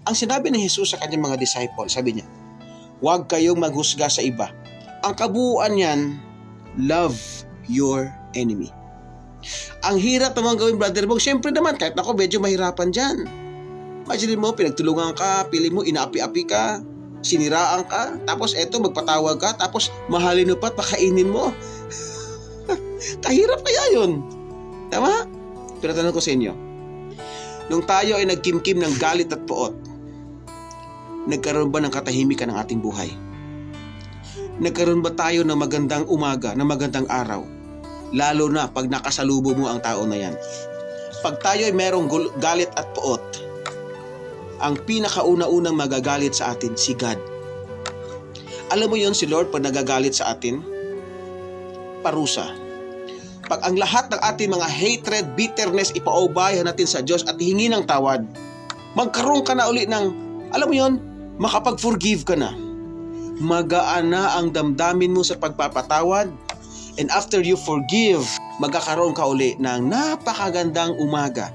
Ang sinabi ni Jesus sa kanyang mga disciple, sabi niya, huwag kayong maghusga sa iba. Ang kabuuan niyan, love your enemy. Ang hirap naman gawin, Brother Bong. Siyempre naman, kahit ako medyo mahirapan dyan. Imagine mo, pinagtulungan ka, pili mo, inaapi-api ka, siniraan ka, tapos eto, magpatawag ka, tapos mahalin mo pa, pakainin mo. Kahirap kaya yun. Tama? Pero tanong ko sa inyo, nung tayo ay nagkimkim ng galit at poot, nagkaroon ba ng katahimikan ng ating buhay? Nagkaroon ba tayo ng magandang umaga, ng magandang araw? Lalo na pag nakasalubong mo ang tao na yan. Pag tayo ay merong galit at poot, ang pinakauna-unang magagalit sa atin, si God. Alam mo yon, si Lord, pag nagagalit sa atin, parusa. Pag ang lahat ng ating mga hatred, bitterness, ipaubayan natin sa Diyos at hingi ng tawad, magkaroon ka na uli ng, alam mo yon, makapag-forgive ka na. Magaan na ang damdamin mo sa pagpapatawad, and after you forgive, magkakaroon ka uli ng napakagandang umaga.